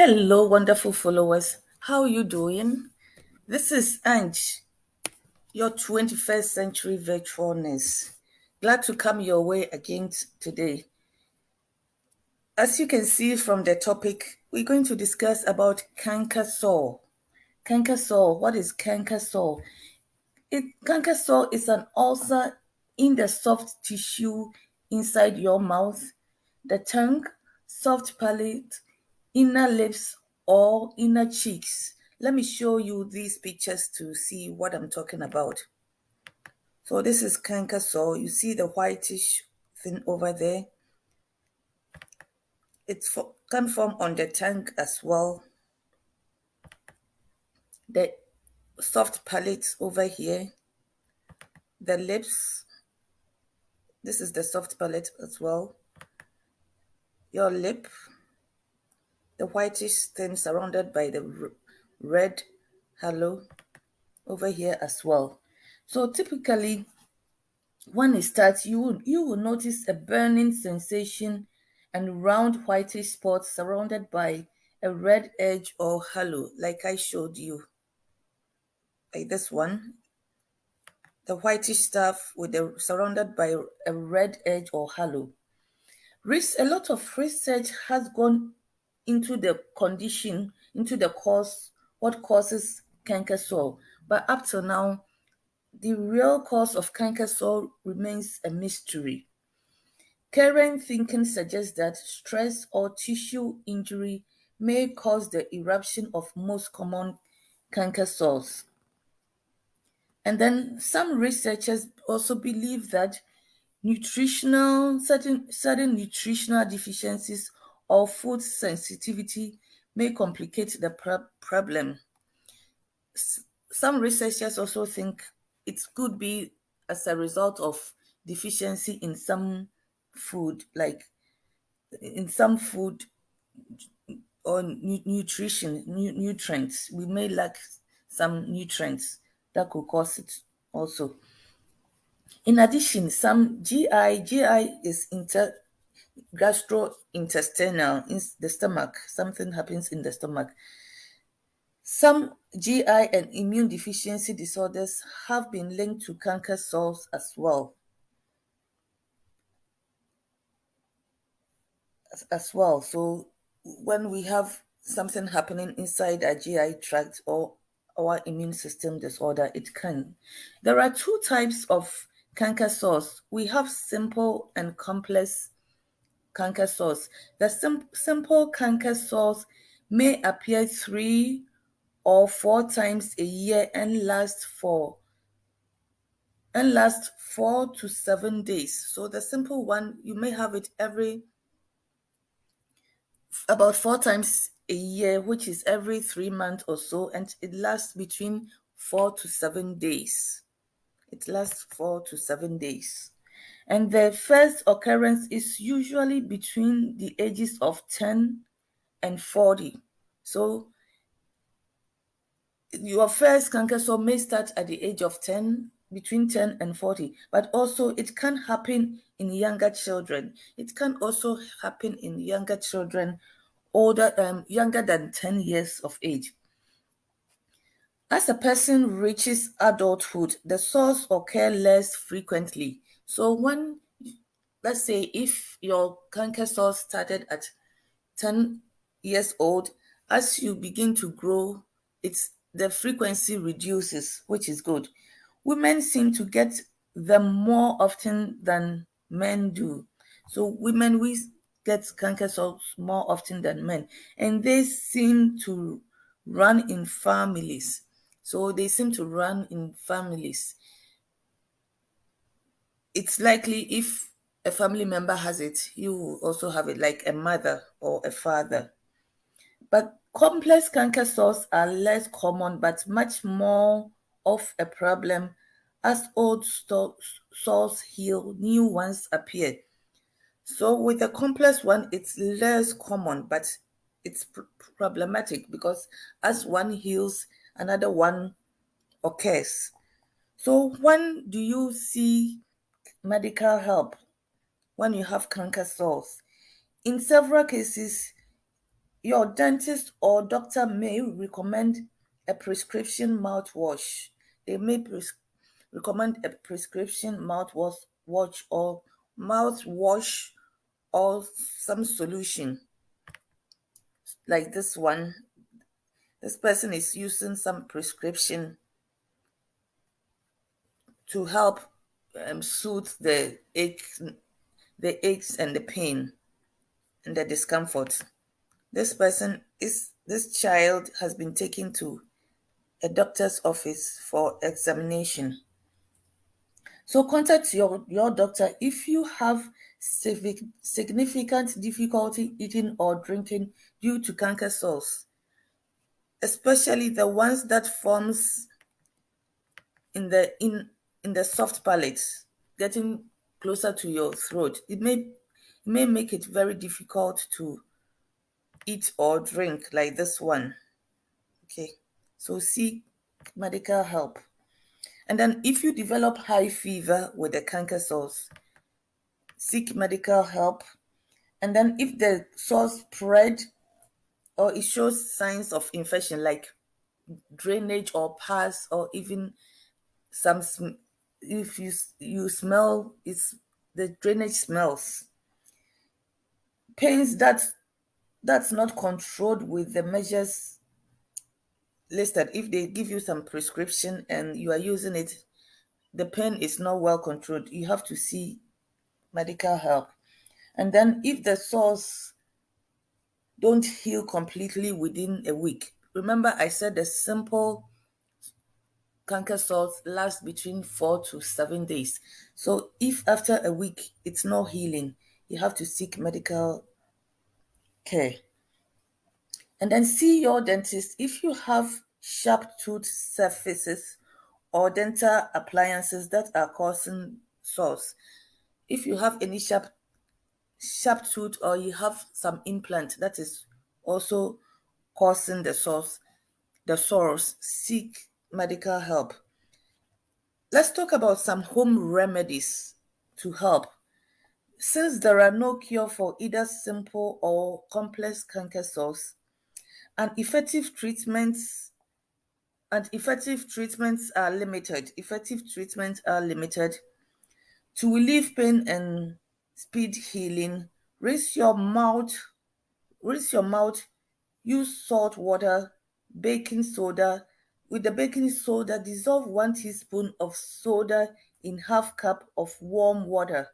Hello, wonderful followers. How are you doing? This is Ange, your 21st century virtual nurse. Glad to come your way again today. As you can see from the topic, we're going to discuss about canker sore. Canker sore, what is canker sore? Canker sore is an ulcer in the soft tissue inside your mouth, the tongue, soft palate, inner lips, or inner cheeks. Let me show you these pictures to see what I'm talking about. So this is canker sore. You see the whitish thing over there. It can form on the tongue as well. The soft palate over here. The lips. This is the soft palate as well. Your lip. The whitish thing surrounded by the red halo over here as well. So typically, when it starts, you will notice a burning sensation and round whitish spots surrounded by a red edge or halo, like I showed you. Like this one, the whitish stuff with the surrounded by a red edge or halo. A lot of research has gone into the condition, into the cause, what causes canker sore. But up to now, the real cause of canker sore remains a mystery. Current thinking suggests that stress or tissue injury may cause the eruption of most common canker sores. And then some researchers also believe that certain nutritional deficiencies or food sensitivity may complicate the problem. Some researchers also think it could be as a result of deficiency in some food, like in some food or nutrients. We may lack some nutrients that could cause it also. In addition, some GI is gastrointestinal, in the stomach. Something happens in the stomach. Some GI and immune deficiency disorders have been linked to canker sores as well. So when we have something happening inside our GI tract or our immune system disorder, it can. There are two types of canker sores. We have simple and complex canker sores. The simple canker sores may appear 3 or 4 times a year and last 4 to 7 days. So the simple one, you may have it about 4 times a year, which is every 3 months or so, and it lasts between 4 to 7 days. It lasts 4 to 7 days. And the first occurrence is usually between the ages of 10 and 40. So your first canker sore may start at the age of 10, between 10 and 40, but also it can happen in younger children. It can also happen in younger children younger than 10 years of age. As a person reaches adulthood, the sores occur less frequently. So when, let's say, if your canker sore started at 10 years old, as you begin to grow, the frequency reduces, which is good. Women seem to get them more often than men do. So women, we get cancer sores more often than men, and they seem to run in families. It's likely if a family member has it, you will also have it, like a mother or a father. But complex canker sores are less common but much more of a problem. As old sores heal, new ones appear. So with the complex one, it's less common, but it's problematic because as one heals, another one occurs. So when do you see medical help when you have canker sores? In several cases, Your dentist or doctor may recommend a prescription mouthwash. They may recommend a prescription mouthwash or mouthwash or some solution like this one. This person is using some prescription to help soothe the aches and the pain and the discomfort. This child has been taken to a doctor's office for examination. So contact your doctor if you have significant difficulty eating or drinking due to canker sores, especially the ones that forms in the soft palate, getting closer to your throat. It may make it very difficult to eat or drink like this one. Okay, so seek medical help. And then if you develop high fever with the canker sores, seek medical help. And then if the sore spread or it shows signs of infection like drainage or pus or even some if you smell it's the drainage smells, pains that's not controlled with the measures listed. If they give you some prescription and you are using it, the pain is not well controlled, you have to see medical help. And then if the sores don't heal completely within a week, remember I said the simple canker sores last between 4 to 7 days. So if after a week it's not healing, you have to seek medical care. And then see your dentist if you have sharp tooth surfaces or dental appliances that are causing sores. If you have any sharp tooth or you have some implant that is also causing the sores, seek medical help. Let's talk about some home remedies to help. Since there are no cure for either simple or complex canker sores, and effective treatments are limited. Effective treatments are limited. To relieve pain and speed healing, rinse your mouth, rinse your mouth, use salt water, baking soda. With the baking soda, dissolve 1 teaspoon of soda in half cup of warm water,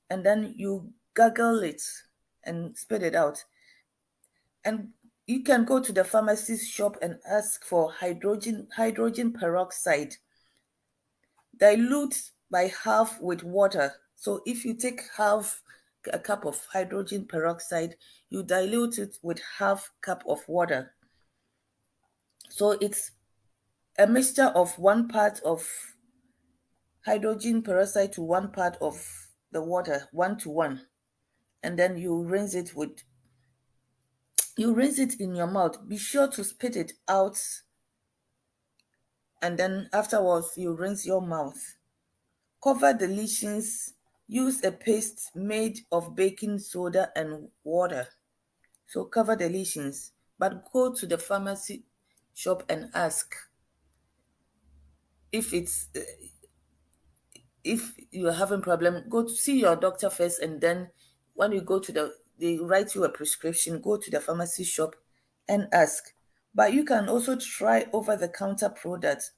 and then you gargle it and spit it out. And you can go to the pharmacy's shop and ask for hydrogen peroxide. Dilute by half with water. So if you take half a cup of hydrogen peroxide, you dilute it with half cup of water. So it's a mixture of 1 part of hydrogen peroxide to 1 part of the water, 1 to 1. And then you rinse it in your mouth. Be sure to spit it out, and then afterwards you rinse your mouth. Cover the lesions. Use a paste made of baking soda and water. So cover the lesions, but go to the pharmacy shop and ask if you're having problem. Go to see your doctor first, and then when you go to they write you a prescription, go to the pharmacy shop and ask. But you can also try over-the-counter products.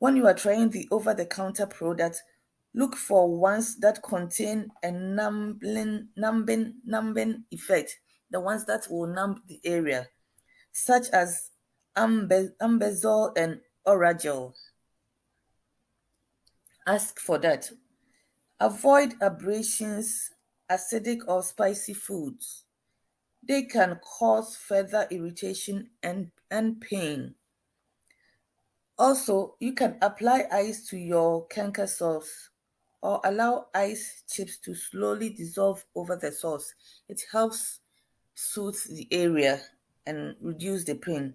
When you are trying the over-the-counter product, look for ones that contain a numbing effect, the ones that will numb the area, such as ambezol and oragel. Ask for that. Avoid abrasions, acidic or spicy foods. They can cause further irritation and pain. Also, you can apply ice to your canker sores or allow ice chips to slowly dissolve over the sores. It helps soothe the area and reduce the pain.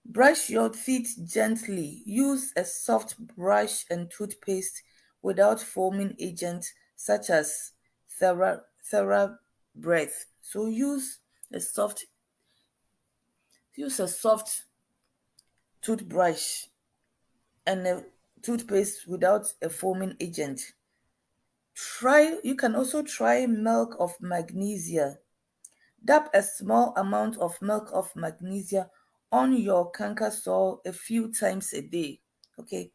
Brush your teeth gently. Use a soft brush and toothpaste without foaming agents such as TheraBreath. So use a soft Use a soft toothbrush and a toothpaste without a foaming agent. You can also try milk of magnesia. Dab a small amount of milk of magnesia on your canker sore a few times a day. Okay,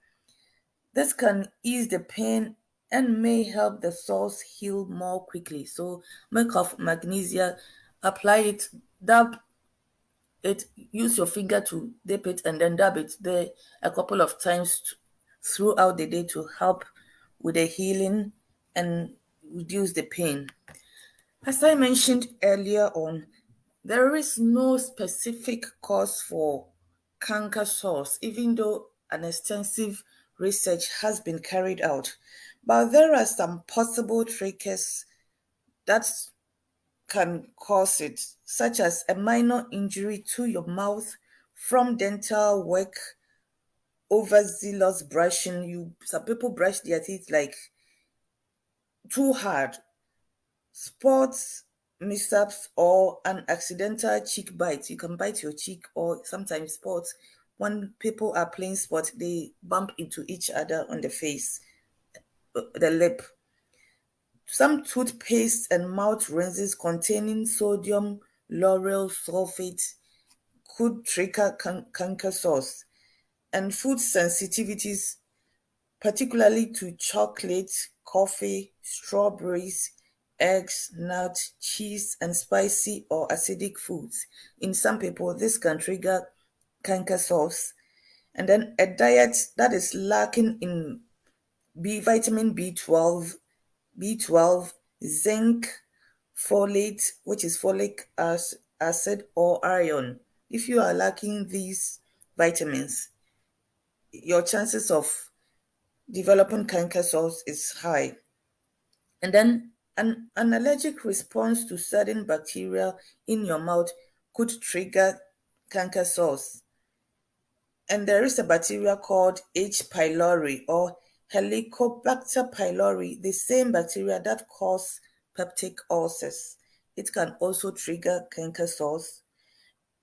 this can ease the pain and may help the sores heal more quickly. So, milk of magnesia, apply it, dab it, use your finger to dip it, and then dab it there a couple of times throughout the day to help with the healing and reduce the pain. As I mentioned earlier on, there is no specific cause for canker sores, even though an extensive research has been carried out. But there are some possible triggers that can cause it, such as a minor injury to your mouth from dental work, overzealous brushing. Some people brush their teeth like too hard, sports mishaps, or an accidental cheek bite. You can bite your cheek, or sometimes sports. When people are playing sports, they bump into each other on the face, the lip. Some toothpaste and mouth rinses containing sodium lauryl sulfate could trigger canker sores, and food sensitivities, particularly to chocolate, coffee, strawberries, eggs, nuts, cheese, and spicy or acidic foods. In some people, this can trigger canker sores. And then a diet that is lacking in vitamin B12, zinc, folate, which is folic acid, or iron. If you are lacking these vitamins, your chances of developing canker cells is high. And then an allergic response to certain bacteria in your mouth could trigger canker cells. And there is a bacteria called H. pylori or Helicobacter pylori, the same bacteria that cause peptic ulcers. It can also trigger canker cells.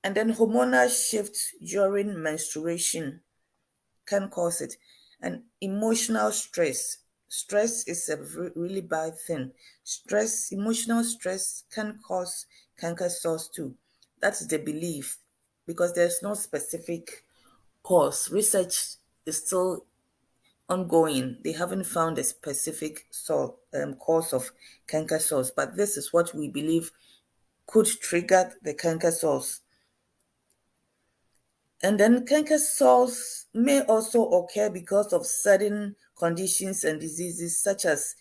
And then hormonal shifts during menstruation can cause it. And emotional stress. Stress is a really bad thing. Emotional stress can cause canker cells too. That's the belief, because there's no specific cause. Research is still ongoing. They haven't found a specific cause of canker cells, but this is what we believe could trigger the canker cells. And then canker cells may also occur because of certain conditions and diseases such as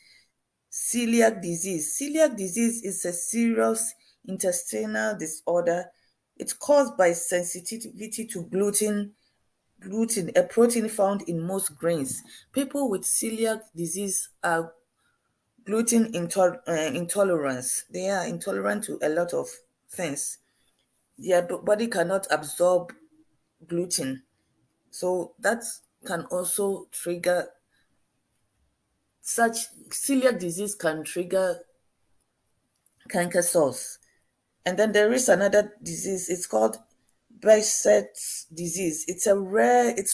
celiac disease. Celiac disease is a serious intestinal disorder. It's caused by sensitivity to gluten, a protein found in most grains. People with celiac disease are gluten intolerance. They are intolerant to a lot of things. Their body cannot absorb gluten. So that can also trigger such celiac disease can trigger canker cells. And then there is another disease. It's called Behçet's disease. It's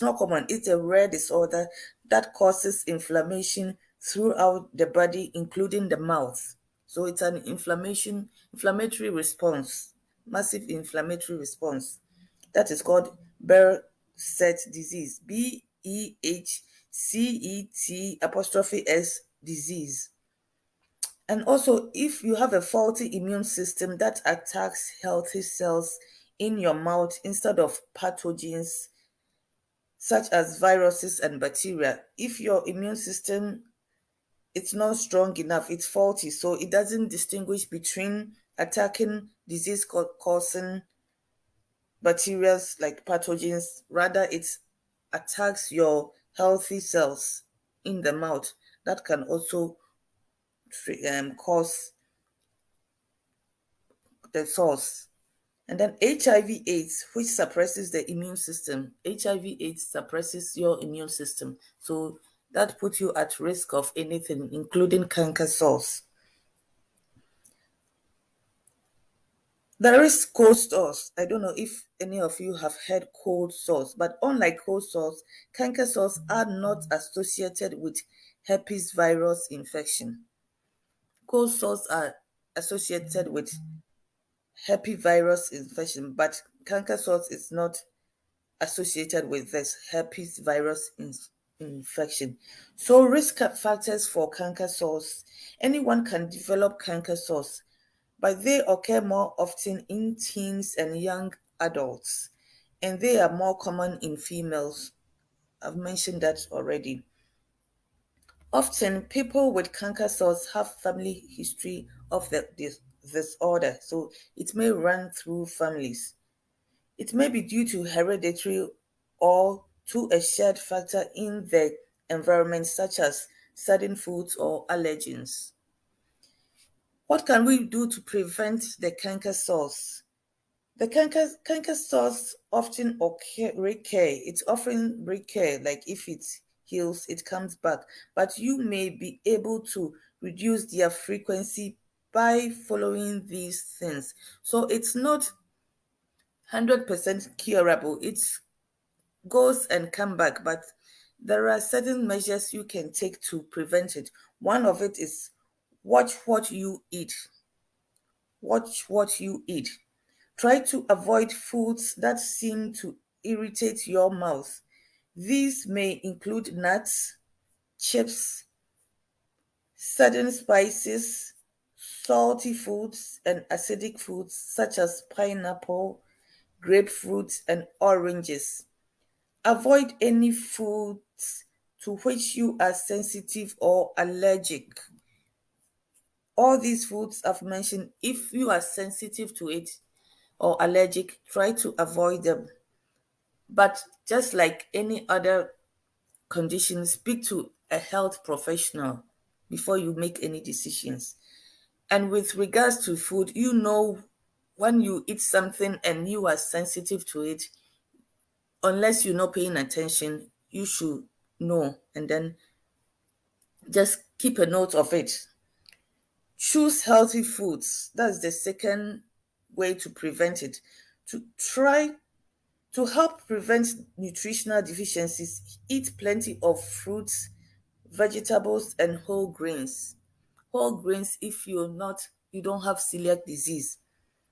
not common. It's a rare disorder that causes inflammation throughout the body, including the mouth. So it's an inflammatory response, massive inflammatory response. That is called Behçet disease. Behcet''S disease. And also, if you have a faulty immune system that attacks healthy cells in your mouth instead of pathogens such as viruses and bacteria, if your immune system it's not strong enough, it's faulty, so it doesn't distinguish between attacking disease causing bacteria like pathogens, rather it attacks your healthy cells in the mouth. That can also cause the source. And then HIV/AIDS, which suppresses the immune system. HIV/AIDS suppresses your immune system. So that puts you at risk of anything, including canker cells. There is cold sores. I don't know if any of you have heard cold sores, but unlike cold sores, canker sores are not associated with herpes virus infection. Cold sores are associated with herpes virus infection, but canker sores is not associated with this herpes virus infection. So, risk factors for canker sores. Anyone can develop canker sores, but they occur more often in teens and young adults, and they are more common in females. I've mentioned that already. Often, people with canker sores have family history of this disorder, so it may run through families. It may be due to hereditary or to a shared factor in the environment, such as certain foods or allergens. What can we do to prevent the canker sores? The canker sores often recur. It's often recur, like if it heals, it comes back. But you may be able to reduce their frequency by following these things. So it's not 100% curable. It goes and come back, but there are certain measures you can take to prevent it. One of it is watch what you eat. Watch what you eat. Try to avoid foods that seem to irritate your mouth. These may include nuts, chips, certain spices, salty foods, and acidic foods such as pineapple, grapefruit, and oranges. Avoid any foods to which you are sensitive or allergic. All these foods I've mentioned, if you are sensitive to it or allergic, try to avoid them. But just like any other condition, speak to a health professional before you make any decisions. And with regards to food, when you eat something and you are sensitive to it, unless you're not paying attention, you should know and then just keep a note of it. Choose healthy foods. That's the second way to prevent it. To try to help prevent nutritional deficiencies, eat plenty of fruits, vegetables, and whole grains. Whole grains if you don't have celiac disease.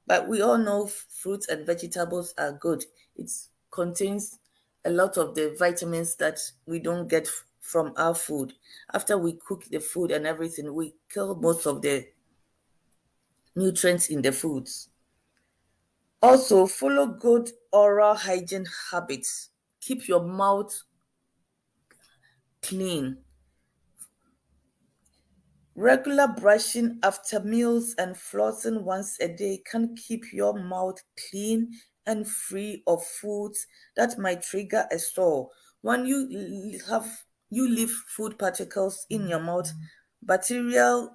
But we all know fruits and vegetables are good. It contains a lot of the vitamins that we don't get from our food. After we cook the food and everything, we kill most of the nutrients in the foods. Also, follow good oral hygiene habits. Keep your mouth clean. Regular brushing after meals and flossing once a day can keep your mouth clean and free of foods that might trigger a sore. When you leave food particles in your mouth, bacteria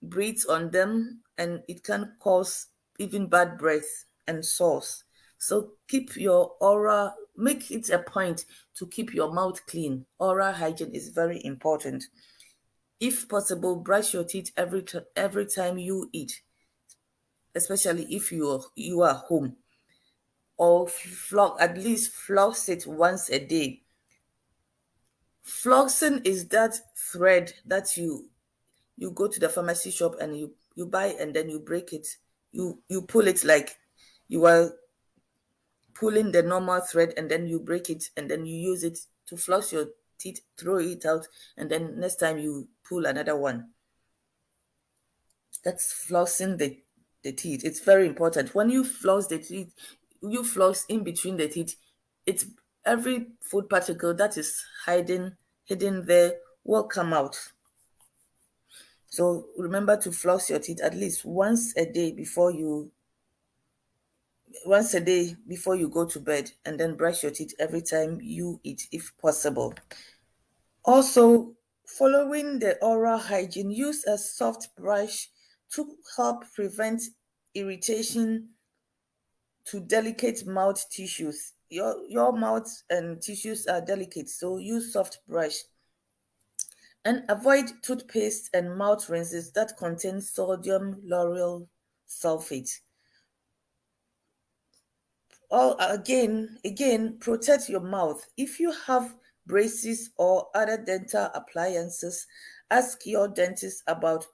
breeds on them and it can cause even bad breath and sores. So make it a point to keep your mouth clean. Oral hygiene is very important. If possible, brush your teeth every time you eat, especially if you are home, or at least floss it once a day. Flossing is that thread that you go to the pharmacy shop and you buy and then you break it. You pull it like you are pulling the normal thread and then you break it and then you use it to floss your teeth, throw it out, and then next time you pull another one. That's flossing the teeth. It's very important. When you floss the teeth, you floss in between the teeth. It's every food particle that is hidden there will come out. So remember to floss your teeth at least once a day before you go to bed, and then brush your teeth every time you eat if possible. Also, following the oral hygiene, use a soft brush to help prevent irritation to delicate mouth tissues. Your mouth and tissues are delicate, so use soft brush. And avoid toothpaste and mouth rinses that contain sodium lauryl sulfate. Or again, protect your mouth. If you have braces or other dental appliances, ask your dentist about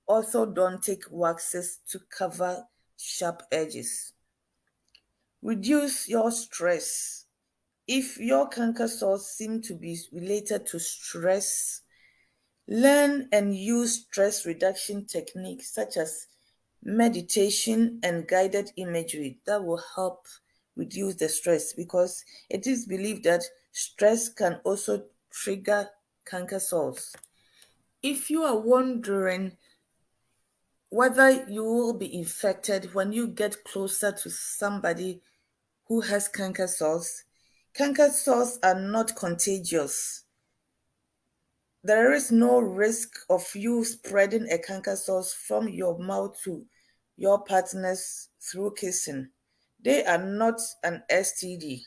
orthodontic waxes to cover sharp edges. Reduce your stress. If your canker sores seem to be related to stress, learn and use stress reduction techniques such as meditation and guided imagery that will help reduce the stress, because it is believed that stress can also trigger canker sores. If you are wondering whether you will be infected when you get closer to somebody who has canker sores are not contagious. There is no risk of you spreading a canker sore from your mouth to your partners through kissing. They are not an STD.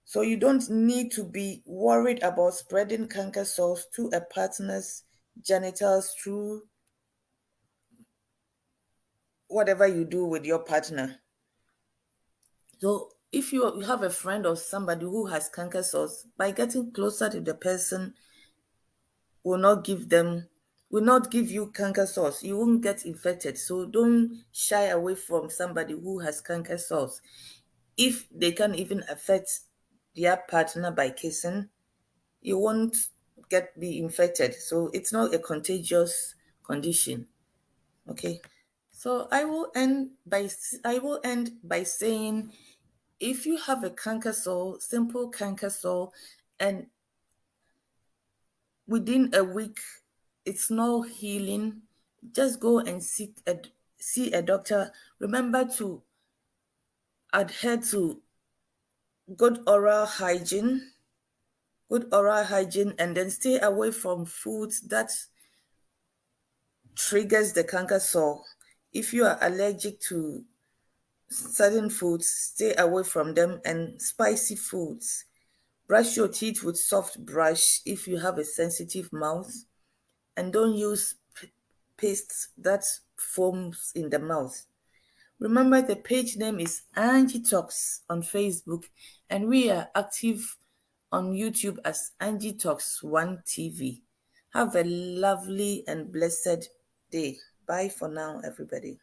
So you don't need to be worried about spreading canker sores to a partner's genitals through whatever you do with your partner. So if you have a friend or somebody who has canker sores, by getting closer to the person will not give you canker sores. You won't get infected. So don't shy away from somebody who has canker sores. If they can even affect their partner by kissing, you won't be infected. So it's not a contagious condition. Okay. So I will end by saying, if you have a canker sore, simple canker sore, and within a week it's no healing, just go and see a doctor. Remember to adhere to good oral hygiene, and then stay away from foods that triggers the canker sore. If you are allergic to certain foods, stay away from them, and spicy foods. Brush your teeth with soft brush if you have a sensitive mouth, and don't use paste that foams in the mouth. Remember, the page name is Angie Talks on Facebook, and we are active on YouTube as Angie Talks 1 TV. Have a lovely and blessed day. Bye for now, everybody.